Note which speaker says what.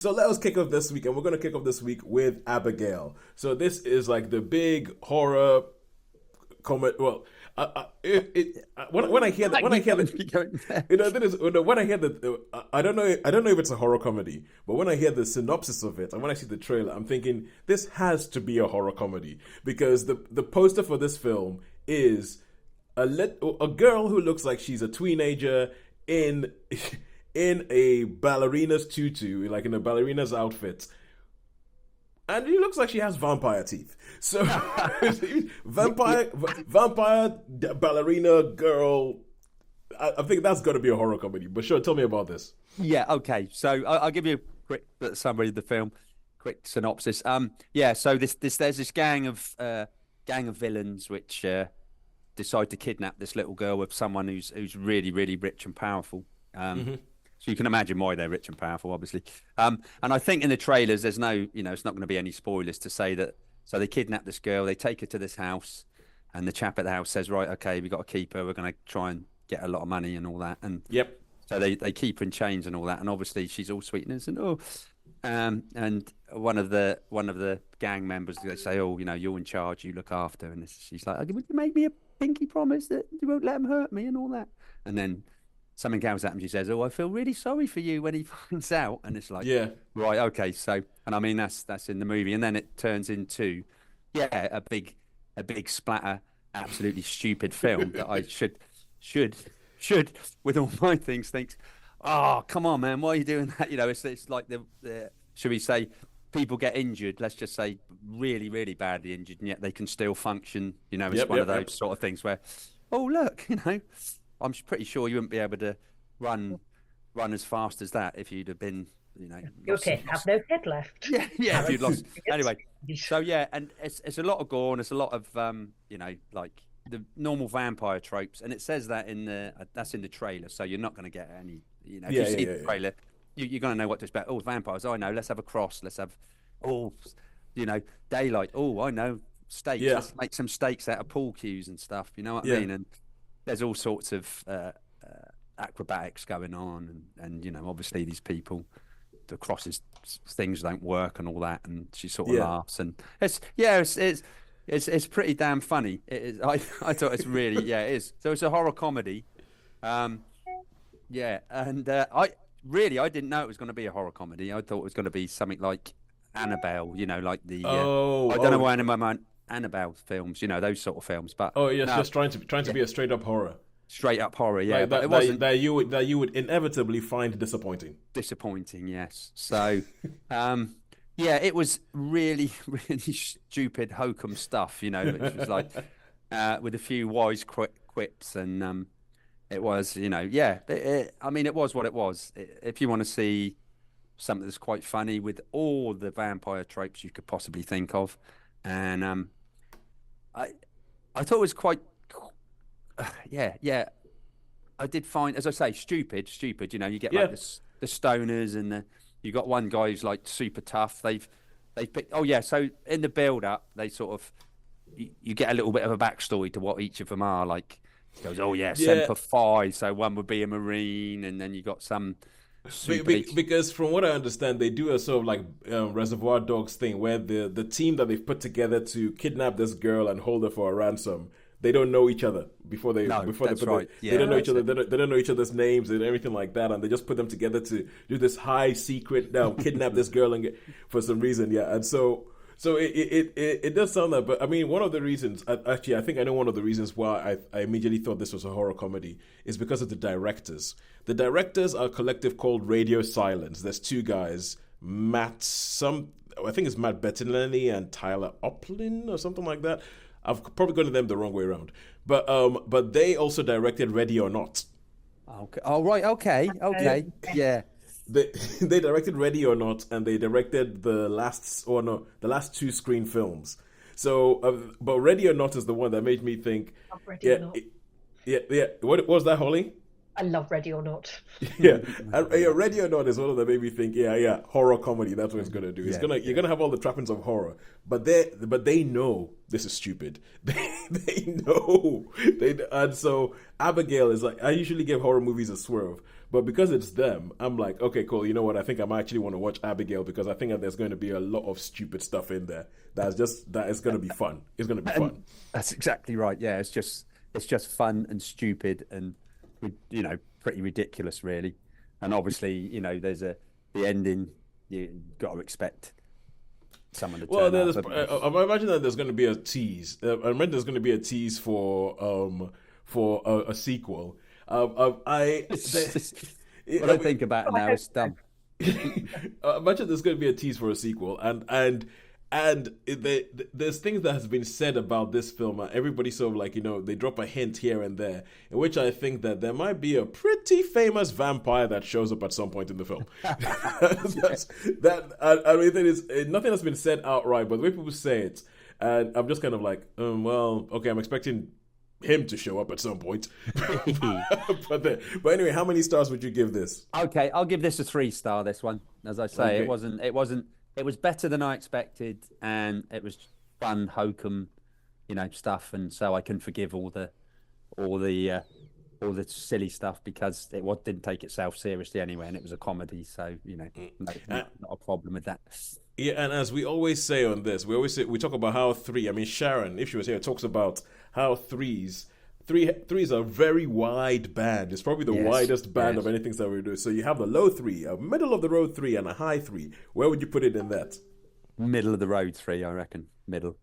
Speaker 1: So let us kick off this week, and we're going to kick off this week with Abigail. So this is like the big horror comment. Well, when I hear that, when I hear that, that is, when I hear that, I don't know if it's a horror comedy, but when I hear the synopsis of it and when I see the trailer, I'm thinking this has to be a horror comedy because the poster for this film is a girl who looks like she's a teenager in in a ballerina's tutu, like in a ballerina's outfit, and it looks like she has vampire teeth. So, vampire ballerina girl. I think that's got to be a horror comedy. But sure, tell me about this.
Speaker 2: Yeah, okay. So I'll give you a quick summary of the film, quick synopsis. Yeah. So there's this gang of villains which decide to kidnap this little girl with someone who's really really rich and powerful.
Speaker 1: Mm-hmm.
Speaker 2: So you can imagine why they're rich and powerful, obviously. And I think in the trailers, there's no, it's not going to be any spoilers to say that. So they kidnap this girl, they take her to this house, and the chap at the house says, right, okay, we got to keep her. We're going to try and get a lot of money and all that. And
Speaker 1: Yep.
Speaker 2: so they keep her in chains and all that. And obviously she's all sweetness and and one of the gang members, they say, oh, you're in charge, you look after her. And she's like, would you make me a pinky promise that you won't let him hurt me and all that? And then something comes at him. She says, "Oh, I feel really sorry for you," when he finds out, and it's like,
Speaker 1: Yeah.
Speaker 2: right, okay. So, and I mean that's in the movie, and then it turns into, yeah, a big splatter, absolutely stupid film that I should with all my things think, oh, come on, man, why are you doing that? It's like the should we say, people get injured. Let's just say really really badly injured, and yet they can still function. It's
Speaker 1: Yep.
Speaker 2: one of
Speaker 1: Yep.
Speaker 2: those
Speaker 1: Yep.
Speaker 2: sort of things where, oh look, I'm pretty sure you wouldn't be able to run as fast as that if you'd have been,
Speaker 3: Your kid have no kid left.
Speaker 2: yeah, if you'd lost. Anyway, so yeah, and it's a lot of gore and it's a lot of like the normal vampire tropes, and it says that that's in the trailer, so you're not going to get any, if you see the trailer, you're going to know what to expect. Oh, vampires, I know. Let's have a cross. Let's have, oh, daylight. Oh, I know. Steaks.
Speaker 1: Yeah.
Speaker 2: Let's make some steaks out of pool cues and stuff. You know what I
Speaker 1: Yeah.
Speaker 2: mean? And there's all sorts of acrobatics going on, and obviously these people, the crosses things don't work and all that, and she sort of laughs, and it's pretty damn funny. It is. I thought it's really, yeah, it is. So it's a horror comedy, yeah, and I didn't know it was going to be a horror comedy. I thought it was going to be something like Annabelle, like the I don't know why Annabelle films, those sort of films, but
Speaker 1: yes,
Speaker 2: no,
Speaker 1: just trying to be a straight up horror.
Speaker 2: straight up horror, yeah.
Speaker 1: Like
Speaker 2: But
Speaker 1: that,
Speaker 2: it wasn't
Speaker 1: that you would inevitably find disappointing.
Speaker 2: disappointing, yes. So, yeah, it was really, really stupid hokum stuff, which was like with a few wise quips, and it was, I mean, it was what it was. If you want to see something that's quite funny with all the vampire tropes you could possibly think of, and I thought it was quite. Yeah. I did find, as I say, stupid. You get like the stoners, and you got one guy who's like super tough. They've picked. Oh yeah. So in the build up, they sort of you get a little bit of a backstory to what each of them are. Like he goes, oh yeah, Semper Fi. So one would be a Marine, and then you got some.
Speaker 1: Because from what I understand, they do a sort of like Reservoir Dogs thing where the team that they've put together to kidnap this girl and hold her for a ransom. They don't know each other before they
Speaker 2: that's right.
Speaker 1: They don't know each other. They don't know each other's names and everything like that, and they just put them together to do this high secret kidnap this girl and for some reason. Yeah, and so it does sound that. But I mean, one of the reasons, actually, I think I know one of the reasons why I immediately thought this was a horror comedy is because of the directors. The directors are a collective called Radio Silence. There's two guys, I think it's Matt Bettinelli and Tyler Oplin or something like that. I've probably gotten them the wrong way around, but they also directed Ready or Not.
Speaker 2: Okay. Oh right. Okay. Yeah.
Speaker 1: They directed Ready or Not, and they directed the last two Screen films. So, but Ready or Not is the one that made me think.
Speaker 3: Ready or Not.
Speaker 1: Yeah. What was that, Holly?
Speaker 3: I love Ready or Not.
Speaker 1: Yeah, Ready or Not is one of the made me think. Yeah, horror comedy. That's what it's gonna do. You're gonna have all the trappings of horror, but they know this is stupid. They know and so Abigail is like, I usually give horror movies a swerve, But because it's them, I'm like, okay, cool. You know what? I think I might actually want to watch Abigail because I think that there's going to be a lot of stupid stuff in there. That is going to be fun. It's going to be fun.
Speaker 2: That's exactly right. Yeah, it's just fun and stupid and pretty ridiculous, really. And obviously, there's the ending. You got to expect someone to turn up.
Speaker 1: I imagine that there's going to be a tease. I imagine there's going to be a tease for a sequel.
Speaker 2: What I think about it now is dumb.
Speaker 1: I imagine there's going to be a tease for a sequel, there's things that has been said about this film, and everybody sort of like, they drop a hint here and there, in which I think that there might be a pretty famous vampire that shows up at some point in the film. I mean, nothing has been said outright, but the way people say it, and I'm just kind of like, well, okay, I'm expecting him to show up at some point. but anyway, how many stars would you give this?
Speaker 2: Okay, I'll give this a 3-star. This one, as I say,
Speaker 1: Okay.
Speaker 2: It was better than I expected, and it was fun, hokum, stuff, and so I can forgive all the silly stuff because didn't take itself seriously anyway, and it was a comedy, so not a problem with that.
Speaker 1: Yeah, and as we always say on this, we talk about how Sharon, if she was here, talks about how three is a very wide band. It's probably the widest band of anything that we do. So you have a low 3, a middle of the road 3, and a high 3. Where would you put it in that?
Speaker 2: Middle of the road 3, I reckon. Middle.